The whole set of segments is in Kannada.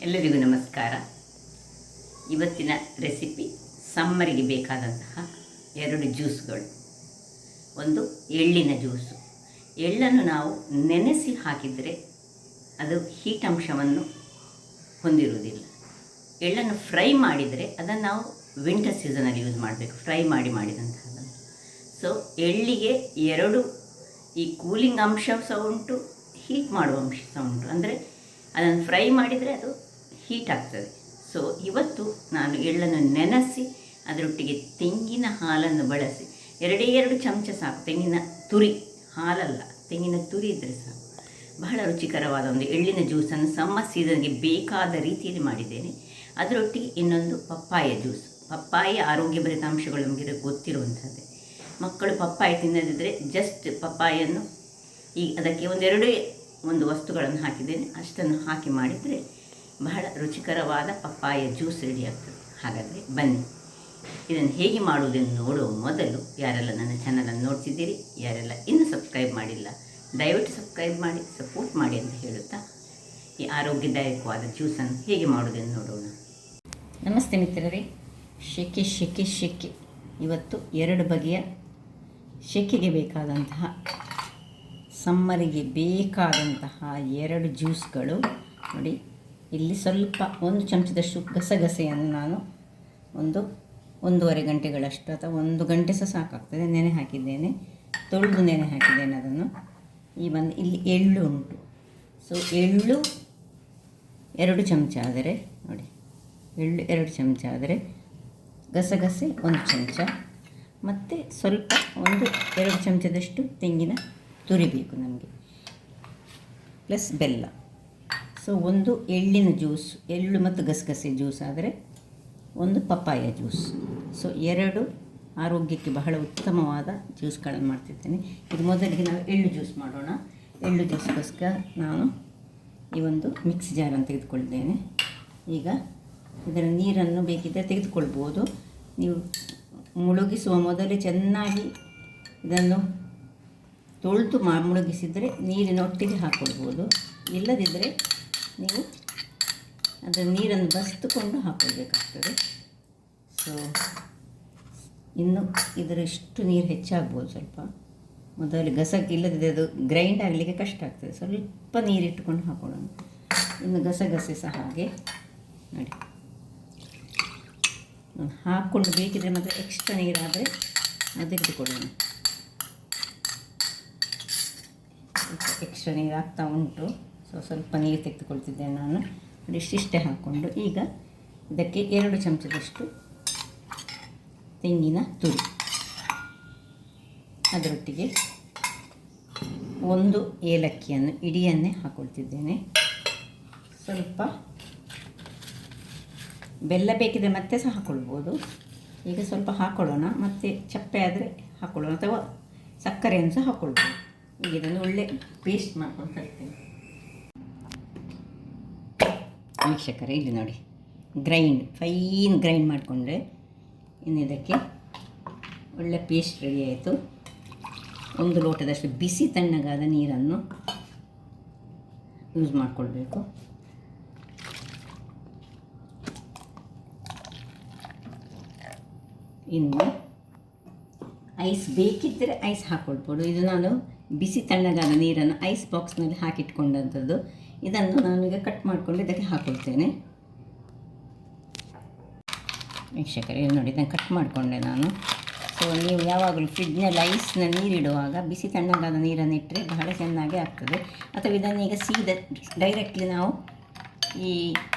ಎಲ್ಲರಿಗೂ ನಮಸ್ಕಾರ. ಇವತ್ತಿನ ರೆಸಿಪಿ ಸಮ್ಮರಿಗೆ ಬೇಕಾದಂತಹ 2 ಜ್ಯೂಸ್ಗಳು. ಒಂದು ಎಳ್ಳಿನ ಜ್ಯೂಸು. ಎಳ್ಳನ್ನು ನಾವು ನೆನೆಸಿ ಹಾಕಿದರೆ ಅದು ಹೀಟ್ ಅಂಶವನ್ನು ಹೊಂದಿರುವುದಿಲ್ಲ. ಎಳ್ಳನ್ನು ಫ್ರೈ ಮಾಡಿದರೆ ಅದನ್ನು ನಾವು ವಿಂಟರ್ ಸೀಸನಲ್ಲಿ ಯೂಸ್ ಮಾಡಬೇಕು, ಫ್ರೈ ಮಾಡಿದಂತಹದ್ದನ್ನು. ಸೊ ಎಳ್ಳಿಗೆ 2 ಈ ಕೂಲಿಂಗ್ ಅಂಶ ಸಹ ಉಂಟು, ಹೀಟ್ ಮಾಡುವ ಅಂಶ ಸಹ ಉಂಟು. ಅಂದರೆ ಅದನ್ನು ಫ್ರೈ ಮಾಡಿದರೆ ಅದು ಹೀಟ್ ಆಗ್ತದೆ. ಸೊ ಇವತ್ತು ನಾನು ಎಳ್ಳನ್ನು ನೆನೆಸಿ ಅದರೊಟ್ಟಿಗೆ ತೆಂಗಿನ ಹಾಲನ್ನು ಬಳಸಿ 2 ಚಮಚ ಸಾಕು. ತೆಂಗಿನ ತುರಿ, ಹಾಲಲ್ಲ, ತೆಂಗಿನ ತುರಿ ಇದ್ದರೆ ಸಾಕು. ಬಹಳ ರುಚಿಕರವಾದ ಒಂದು ಎಳ್ಳಿನ ಜ್ಯೂಸನ್ನು ಸಮ್ಮರ್ ಸೀಸನ್ಗೆ ಬೇಕಾದ ರೀತಿಯಲ್ಲಿ ಮಾಡಿದ್ದೇನೆ. ಅದರೊಟ್ಟಿಗೆ ಇನ್ನೊಂದು ಪಪ್ಪಾಯ ಜ್ಯೂಸ್. ಪಪ್ಪಾಯ ಆರೋಗ್ಯಭರಿತ ಅಂಶಗಳು ನಮಗೆ ಗೊತ್ತಿರುವಂಥದ್ದೇ. ಮಕ್ಕಳು ಪಪ್ಪಾಯ ತಿನ್ನದಿದ್ದರೆ ಜಸ್ಟ್ ಪಪ್ಪಾಯನ್ನು ಅದಕ್ಕೆ ಒಂದು ವಸ್ತುಗಳನ್ನು ಹಾಕಿದ್ದೇನೆ, ಅಷ್ಟನ್ನು ಹಾಕಿ ಮಾಡಿದರೆ ಬಹಳ ರುಚಿಕರವಾದ ಪಪ್ಪಾಯ ಜ್ಯೂಸ್ ರೆಡಿ ಆಗ್ತದೆ. ಹಾಗಾದರೆ ಬನ್ನಿ, ಇದನ್ನು ಹೇಗೆ ಮಾಡುವುದನ್ನು ನೋಡುವ ಮೊದಲು ಯಾರೆಲ್ಲ ನನ್ನ ಚಾನಲನ್ನು ನೋಡ್ತಿದ್ದೀರಿ, ಯಾರೆಲ್ಲ ಇನ್ನೂ ಸಬ್ಸ್ಕ್ರೈಬ್ ಮಾಡಿಲ್ಲ, ದಯವಿಟ್ಟು ಸಬ್ಸ್ಕ್ರೈಬ್ ಮಾಡಿ ಸಪೋರ್ಟ್ ಮಾಡಿ ಅಂತ ಹೇಳುತ್ತಾ ಈ ಆರೋಗ್ಯದಾಯಕವಾದ ಜ್ಯೂಸನ್ನು ಹೇಗೆ ಮಾಡುವುದನ್ನು ನೋಡೋಣ. ನಮಸ್ತೆ ಮಿತ್ರರೇ. ಶೆಕೆ ಇವತ್ತು 2 ಬಗೆಯ ಶೆಕೆಗೆ ಬೇಕಾದಂತಹ, ಸಮ್ಮರಿಗೆ ಬೇಕಾದಂತಹ 2 ಜ್ಯೂಸ್ಗಳು ನೋಡಿ. ಇಲ್ಲಿ ಸ್ವಲ್ಪ 1 ಚಮಚದಷ್ಟು ಗಸಗಸೆಯನ್ನು ನಾನು 1-1.5 ಗಂಟೆಗಳಷ್ಟು ಅಥವಾ 1 ಗಂಟೆ ಸಹ ಸಾಕಾಗ್ತದೆ ನೆನೆ ಹಾಕಿದ್ದೇನೆ, ತೊಳೆದು ನೆನೆ ಹಾಕಿದ್ದೇನೆ ಅದನ್ನು. ಇಲ್ಲಿ ಎಳ್ಳು ಉಂಟು. ಸೊ ಎಳ್ಳು 2 ಚಮಚ ಆದರೆ ನೋಡಿ, ಎಳ್ಳು 2 ಚಮಚ ಆದರೆ ಗಸಗಸೆ 1 ಚಮಚ ಮತ್ತು ಸ್ವಲ್ಪ 1-2 ಚಮಚದಷ್ಟು ತೆಂಗಿನ ತುರಿ ಬೇಕು ನಮಗೆ, ಪ್ಲಸ್ ಬೆಲ್ಲ. ಸೊ 1 ಎಳ್ಳಿನ ಜ್ಯೂಸ್, ಎಳ್ಳು ಮತ್ತು ಗಸಗಸೆ ಜ್ಯೂಸ್ ಆದರೆ 1 ಪಪ್ಪಾಯ ಜ್ಯೂಸ್. ಸೊ 2 ಆರೋಗ್ಯಕ್ಕೆ ಬಹಳ ಉತ್ತಮವಾದ ಜ್ಯೂಸ್ಗಳನ್ನು ಮಾಡ್ತಿದ್ದೇನೆ. ಇದು ಮೊದಲಿಗೆ ನಾವು ಎಳ್ಳು ಜ್ಯೂಸ್ ಮಾಡೋಣ. ಎಳ್ಳು ಜ್ಯೂಸ್ಗೋಸ್ಕರ ನಾನು ಈ ಒಂದು ಮಿಕ್ಸಿ ಜಾರನ್ನು ತೆಗೆದುಕೊಳ್ತೇನೆ. ಈಗ ಇದರ ನೀರನ್ನು ಬೇಕಿದ್ದರೆ ತೆಗೆದುಕೊಳ್ಬೋದು. ನೀವು ಮುಳುಗಿಸುವ ಮೊದಲೇ ಚೆನ್ನಾಗಿ ಇದನ್ನು ತೊಳೆದು ಮುಳುಗಿಸಿದರೆ ನೀರಿನೊಟ್ಟಿಗೆ ಹಾಕ್ಕೊಳ್ಬೋದು. ಇಲ್ಲದಿದ್ದರೆ ನೀವು ಅದರ ನೀರನ್ನು ಬಸಿದುಕೊಂಡು ಹಾಕ್ಕೊಳ್ಬೇಕಾಗ್ತದೆ. ಸೊ ಇನ್ನು ಇದರಷ್ಟು ನೀರು ಹೆಚ್ಚಾಗ್ಬೋದು ಸ್ವಲ್ಪ. ಮೊದಲು ಇಲ್ಲದಿದ್ದರೆ ಅದು ಗ್ರೈಂಡ್ ಆಗಲಿಕ್ಕೆ ಕಷ್ಟ ಆಗ್ತದೆ. ಸ್ವಲ್ಪ ನೀರಿಟ್ಟುಕೊಂಡು ಹಾಕೊಳ್ಳೋಣ. ಇನ್ನು ಗಸಗಸೆ ಸಹ ಹಾಗೆ ನೋಡಿ ಹಾಕ್ಕೊಂಡು, ಬೇಕಿದ್ರೆ ಮತ್ತು ಎಕ್ಸ್ಟ್ರಾ ನೀರಾದರೆ ಅದು ತೆಗೆದುಕೊಳ್ಳೋಣ. ಎಕ್ಸ್ಟ್ರಾ ನೀರು ಆಗ್ತಾ ಉಂಟು. ಸೊ ಸ್ವಲ್ಪ ನೀರು ತೆಗೆದುಕೊಳ್ತಿದ್ದೇನೆ ನಾನು. ಇಷ್ಟಿಷ್ಟೇ ಹಾಕ್ಕೊಂಡು ಈಗ ಇದಕ್ಕೆ 2 ಚಮಚದಷ್ಟು ತೆಂಗಿನ ತುರಿ, ಅದರೊಟ್ಟಿಗೆ 1 ಏಲಕ್ಕಿಯನ್ನು ಇಡಿಯನ್ನೇ ಹಾಕ್ಕೊಳ್ತಿದ್ದೇನೆ. ಸ್ವಲ್ಪ ಬೆಲ್ಲ ಬೇಕಿದ್ರೆ ಮತ್ತೆ ಸಹ ಹಾಕ್ಕೊಳ್ಬೋದು. ಈಗ ಸ್ವಲ್ಪ ಹಾಕ್ಕೊಳ್ಳೋಣ, ಮತ್ತು ಚಪ್ಪೆ ಆದರೆ ಹಾಕ್ಕೊಳ್ಳೋಣ, ಅಥವಾ ಸಕ್ಕರೆಯನ್ನು ಸಹ ಹಾಕ್ಕೊಳ್ಬೋದು. ಈಗ ಇದನ್ನು ಒಳ್ಳೆ ಪೇಸ್ಟ್ ಮಾಡ್ಕೊಂಡು ತರ್ತೇನೆ. ವೀಕ್ಷಕರೇ, ಇಲ್ಲಿ ನೋಡಿ, ಫೈನ್ ಗ್ರೈಂಡ್ ಮಾಡಿಕೊಂಡ್ರೆ ಇನ್ನು ಇದಕ್ಕೆ ಒಳ್ಳೆ ಪೇಸ್ಟ್ ರೆಡಿ ಆಯಿತು. 1 ಲೋಟದಷ್ಟು ಬಿಸಿ ತಣ್ಣಗಾದ ನೀರನ್ನು ಯೂಸ್ ಮಾಡಿಕೊಳ್ಬೇಕು. ಇನ್ನು ಐಸ್ ಬೇಕಿದ್ದರೆ ಐಸ್ ಹಾಕ್ಕೊಳ್ಬೋದು. ಇದು ನಾನು ಬಿಸಿ ತಣ್ಣಗಾದ ನೀರನ್ನು ಐಸ್ ಬಾಕ್ಸ್ನಲ್ಲಿ ಹಾಕಿಟ್ಕೊಂಡಂಥದ್ದು. ಇದನ್ನು ನಾನೀಗ ಕಟ್ ಮಾಡಿಕೊಂಡು ಇದಕ್ಕೆ ಹಾಕ್ಕೊಳ್ತೇನೆ. ವೀಕ್ಷಕರೇ ನೋಡಿ, ಇದನ್ನು ಕಟ್ ಮಾಡಿಕೊಂಡೆ ನಾನು. ಸೊ ನೀವು ಯಾವಾಗಲೂ ಫ್ರಿಡ್ಜ್ನಲ್ಲಿ ಐಸ್ನ ನೀರಿಡುವಾಗ ಬಿಸಿ ತಣ್ಣಗಾದ ನೀರನ್ನು ಇಟ್ಟರೆ ಬಹಳ ಚೆನ್ನಾಗಿ ಆಗ್ತದೆ. ಅಥವಾ ಇದನ್ನೀಗ ಡೈರೆಕ್ಟ್ಲಿ ನಾವು ಈ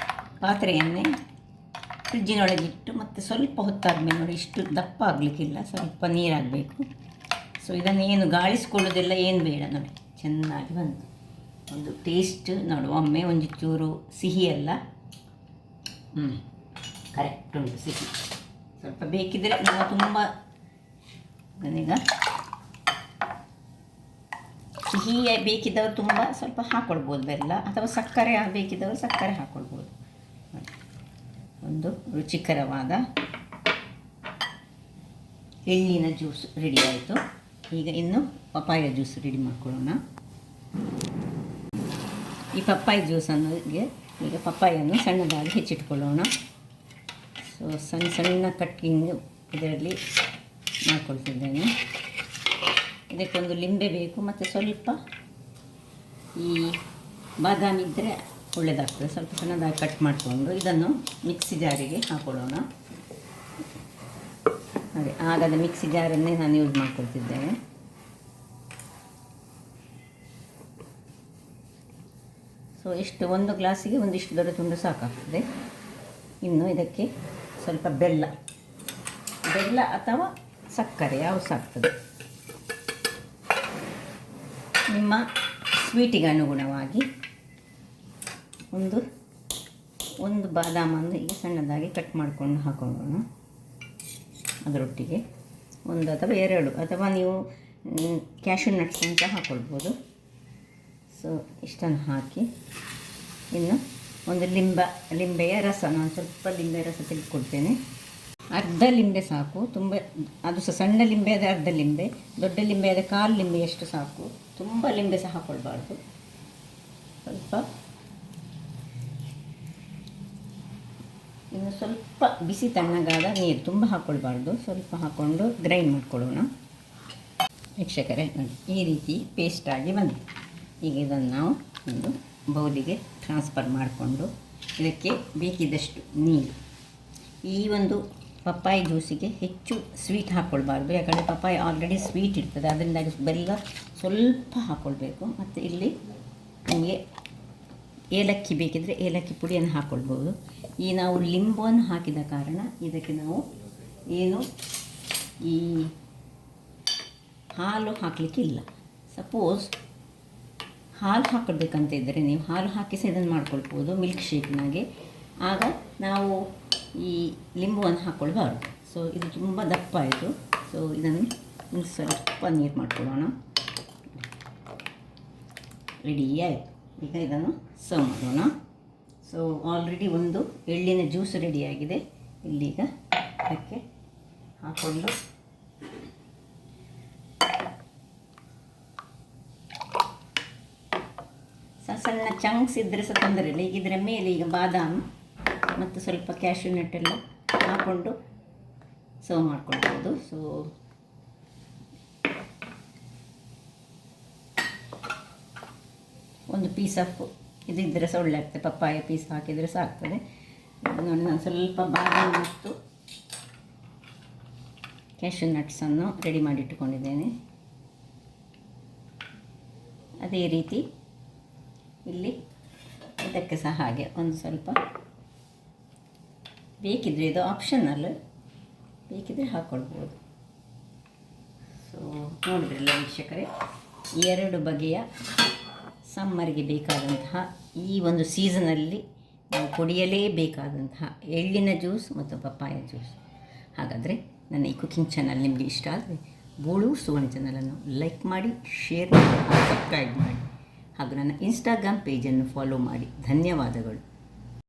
ಪಾತ್ರೆಯನ್ನೇ ಫ್ರಿಡ್ಜಿನೊಳಗಿಟ್ಟು ಮತ್ತು ಸ್ವಲ್ಪ ಹೊತ್ತಾದಮೇಲೆ ನೋಡಿ, ಇಷ್ಟು ದಪ್ಪ ಆಗಲಿಕ್ಕಿಲ್ಲ, ಸ್ವಲ್ಪ ನೀರಾಗಬೇಕು. ಸೊ ಇದನ್ನೇನು ಗಾಳಿಸ್ಕೊಳ್ಳೋದೆಲ್ಲ ಏನು ಬೇಡ ನೋಡಿ, ಚೆನ್ನಾಗಿ ಬಂತು. ಒಂದು ಟೇಸ್ಟ್ ನೋಡುವ ಒಮ್ಮೆ, ಚೂರು ಸಿಹಿ ಅಲ್ಲ, ಕರೆಕ್ಟ್ ಉಂಟು ಸಿಹಿ. ಸ್ವಲ್ಪ ಬೇಕಿದ್ದರೆ ನಾವು ತುಂಬ ಈಗ ಸಿಹಿ ಬೇಕಿದ್ದವರು ತುಂಬ ಸ್ವಲ್ಪ ಹಾಕ್ಕೊಳ್ಬೋದು ಬೆಲ್ಲ, ಅಥವಾ ಸಕ್ಕರೆ ಬೇಕಿದ್ದವರು ಸಕ್ಕರೆ ಹಾಕ್ಕೊಳ್ಬೋದು. ಒಂದು ರುಚಿಕರವಾದ ಎಳ್ಳಿನ ಜ್ಯೂಸ್ ರೆಡಿ ಆಯಿತು. ಈಗ ಇನ್ನು ಪಪ್ಪಾಯ ಜ್ಯೂಸ್ ರೆಡಿ ಮಾಡ್ಕೊಳ್ಳೋಣ. ಈ ಪಪ್ಪಾಯ ಜ್ಯೂಸನ್ನು ಈಗ ಪಪ್ಪಾಯನ್ನು ಸಣ್ಣದಾಗಿ ಹೆಚ್ಚಿಟ್ಕೊಳ್ಳೋಣ. ಸೊ ಸಣ್ಣ ಸಣ್ಣ ಕಟ್ಟಿಂಗ್ ಇದರಲ್ಲಿ ಮಾಡ್ಕೊಳ್ತಿದ್ದೇನೆ. ಇದಕ್ಕೊಂದು ಲಿಂಬೆ ಬೇಕು ಮತ್ತು ಸ್ವಲ್ಪ ಈ ಬಾದಾಮಿ ಇದ್ದರೆ ಒಳ್ಳೆಯದಾಗ್ತದೆ. ಸ್ವಲ್ಪ ಸಣ್ಣದಾಗಿ ಕಟ್ ಮಾಡಿಕೊಂಡು ಇದನ್ನು ಮಿಕ್ಸಿ ಜಾರಿಗೆ ಹಾಕೊಳ್ಳೋಣ. ಅದೇ ಆಗದ ಮಿಕ್ಸಿ ಜಾರನ್ನೇ ನಾನು ಯೂಸ್ ಮಾಡ್ಕೊಳ್ತಿದ್ದೇನೆ. ಸೊ ಇಷ್ಟು ಒಂದು ಗ್ಲಾಸಿಗೆ ಒಂದಿಷ್ಟು ದೊಡ್ಡ ತುಂಡು ಸಾಕಾಗ್ತದೆ. ಇನ್ನು ಇದಕ್ಕೆ ಸ್ವಲ್ಪ ಬೆಲ್ಲ ಅಥವಾ ಸಕ್ಕರೆ ಯಾವುದು ಸಾಕ್ತದೆ, ನಿಮ್ಮ ಸ್ವೀಟಿಗೆ ಅನುಗುಣವಾಗಿ ಒಂದು ಬಾದಾಮನ್ನು ಈಗ ಸಣ್ಣದಾಗಿ ಕಟ್ ಮಾಡಿಕೊಂಡು ಹಾಕೊಳ್ಳೋಣ. ಅದರೊಟ್ಟಿಗೆ ಒಂದು ಅಥವಾ ಎರಡು, ಅಥವಾ ನೀವು ಕ್ಯಾಶ್ಯೂ ನಟ್ಸ್ ಅಂತ ಹಾಕ್ಕೊಳ್ಬೋದು. ಸೊ ಇಷ್ಟನ್ನು ಹಾಕಿ ಇನ್ನು ಒಂದು ಲಿಂಬೆಯ ರಸ, ನಾನು ಸ್ವಲ್ಪ ಲಿಂಬೆ ರಸ ತೆಗೆದುಕೊಳ್ತೇನೆ. ಅರ್ಧ ಲಿಂಬೆ ಸಾಕು, ತುಂಬ ಅದು ಸಹ ಸಣ್ಣ ಲಿಂಬೆ ಆದರೆ ಅರ್ಧ ಲಿಂಬೆ, ದೊಡ್ಡ ಲಿಂಬೆ ಆದರೆ ಕಾಲು ಲಿಂಬೆಯಷ್ಟು ಸಾಕು. ತುಂಬ ಲಿಂಬೆ ಸಹ ಹಾಕ್ಕೊಳ್ಬಾರ್ದು. ಸ್ವಲ್ಪ ಇನ್ನು ಸ್ವಲ್ಪ ಬಿಸಿ ತಣ್ಣಗಾದ ನೀರು, ತುಂಬ ಹಾಕ್ಕೊಳ್ಬಾರ್ದು, ಸ್ವಲ್ಪ ಹಾಕ್ಕೊಂಡು ಗ್ರೈಂಡ್ ಮಾಡ್ಕೊಳ್ಳೋಣ. ವೀಕ್ಷಕರೇ ನೋಡಿ, ಈ ರೀತಿ ಪೇಸ್ಟಾಗಿ ಬಂತು. ಈಗ ಇದನ್ನು ನಾವು ಒಂದು ಬೌಲಿಗೆ ಟ್ರಾನ್ಸ್ಫರ್ ಮಾಡಿಕೊಂಡು ಇದಕ್ಕೆ ಬೇಕಿದ್ದಷ್ಟು ನೀರು. ಈ ಒಂದು ಪಪ್ಪಾಯಿ ಜ್ಯೂಸಿಗೆ ಹೆಚ್ಚು ಸ್ವೀಟ್ ಹಾಕ್ಕೊಳ್ಬಾರ್ದು, ಯಾಕಂದರೆ ಪಪ್ಪಾಯಿ ಆಲ್ರೆಡಿ ಸ್ವೀಟ್ ಇರ್ತದೆ, ಅದರಿಂದಾಗಿ ಬೆಲ್ಲ ಸ್ವಲ್ಪ ಹಾಕ್ಕೊಳ್ಬೇಕು. ಮತ್ತು ಇಲ್ಲಿ ನಿಮಗೆ ಏಲಕ್ಕಿ ಬೇಕಿದ್ದರೆ ಏಲಕ್ಕಿ ಪುಡಿಯನ್ನು ಹಾಕ್ಕೊಳ್ಬೋದು. ಈ ನಾವು ಲಿಂಬನ್ನು ಹಾಕಿದ ಕಾರಣ ಇದಕ್ಕೆ ನಾವು ಏನು ಈ ಹಾಲು ಹಾಕಲಿಕ್ಕೆ ಇಲ್ಲ. ಸಪೋಸ್ ಹಾಲು ಹಾಕ್ಕೊಳ್ಬೇಕಂತ ಇದ್ದರೆ ನೀವು ಹಾಲು ಹಾಕಿ ಸಹ ಇದನ್ನು ಮಾಡ್ಕೊಳ್ಬೋದು ಮಿಲ್ಕ್ ಶೇಕ್ನಾಗೆ. ಆಗ ನಾವು ಈ ಲಿಂಬುವನ್ನು ಹಾಕ್ಕೊಳ್ಬಾರ್ದು. ಸೊ ಇದು ತುಂಬ ದಪ್ಪ ಆಯಿತು. ಸೊ ಇದನ್ನು ಸ್ವಲ್ಪ ನೀರು ಮಾಡ್ಕೊಳ್ಳೋಣ. ರೆಡಿ ಆಯಿತು. ಈಗ ಇದನ್ನು ಸರ್ವ್ ಮಾಡೋಣ. ಸೊ ಆಲ್ರೆಡಿ ಒಂದು ಎಳ್ಳಿನ ಜ್ಯೂಸ್ ರೆಡಿಯಾಗಿದೆ. ಇಲ್ಲೀಗ ಅದಕ್ಕೆ ಹಾಕ್ಕೊಂಡು ಸಣ್ಣ ಚಂಕ್ಸ್ ಇದ್ದರೆ ಸಹ ತೊಂದರೆ ಇಲ್ಲ. ಈಗ ಇದರ ಮೇಲೆ ಈಗ ಬಾದಾಮಿ ಮತ್ತು ಸ್ವಲ್ಪ ಕ್ಯಾಶ್ಯೂ ನಟ್ಟೆಲ್ಲ ಹಾಕ್ಕೊಂಡು ಸರ್ವ್ ಮಾಡ್ಕೊಳ್ಬೋದು. ಸೊ ಒಂದು ಪೀಸ್ ಆಫ್ ಇದಿದ್ದರೆ ಸಹ ಒಳ್ಳೆ ಆಗ್ತದೆ, ಪಪ್ಪಾಯ ಪೀಸ್ ಹಾಕಿದರೆ ಸಹ ಆಗ್ತದೆ. ನೋಡಿ, ನಾನು ಸ್ವಲ್ಪ ಬಾದಾಮಿ ಮತ್ತು ಕ್ಯಾಶ್ಯೂ ನಟ್ಸನ್ನು ರೆಡಿ ಮಾಡಿಟ್ಟುಕೊಂಡಿದ್ದೇನೆ. ಅದೇ ರೀತಿ ಇಲ್ಲಿ ಇದಕ್ಕೆ ಸಹ ಹಾಗೆ ಒಂದು ಸ್ವಲ್ಪ ಬೇಕಿದ್ದರೆ, ಇದು ಆಪ್ಷನಲ್, ಬೇಕಿದ್ದರೆ ಹಾಕ್ಕೊಳ್ಬೋದು. ಸೊ ನೋಡಿದ್ರಲ್ಲ ವೀಕ್ಷಕರೇ, 2 ಬಗೆಯ ಸಮ್ಮರಿಗೆ ಬೇಕಾದಂತಹ ಈ ಒಂದು ಸೀಸನಲ್ಲಿ ನಾವು ಕುಡಿಯಲೇಬೇಕಾದಂತಹ ಎಳ್ಳಿನ ಜ್ಯೂಸ್ ಮತ್ತು ಪಪ್ಪಾಯ ಜ್ಯೂಸ್. ಹಾಗಾದರೆ ನನ್ನ ಈ ಕುಕಿಂಗ್ ಚಾನಲ್ ನಿಮಗೆ ಇಷ್ಟ ಆದರೆ ಗೋಳೂರು ಸುವರ್ಣ ಚಾನಲನ್ನು ಲೈಕ್ ಮಾಡಿ, ಶೇರ್ ಮಾಡಿ, ಸಬ್ಸ್ಕ್ರೈಬ್ ಮಾಡಿ ಹಾಗೂ ನನ್ನ ಇನ್ಸ್ಟಾಗ್ರಾಮ್ ಪೇಜನ್ನು ಫಾಲೋ ಮಾಡಿ. ಧನ್ಯವಾದಗಳು.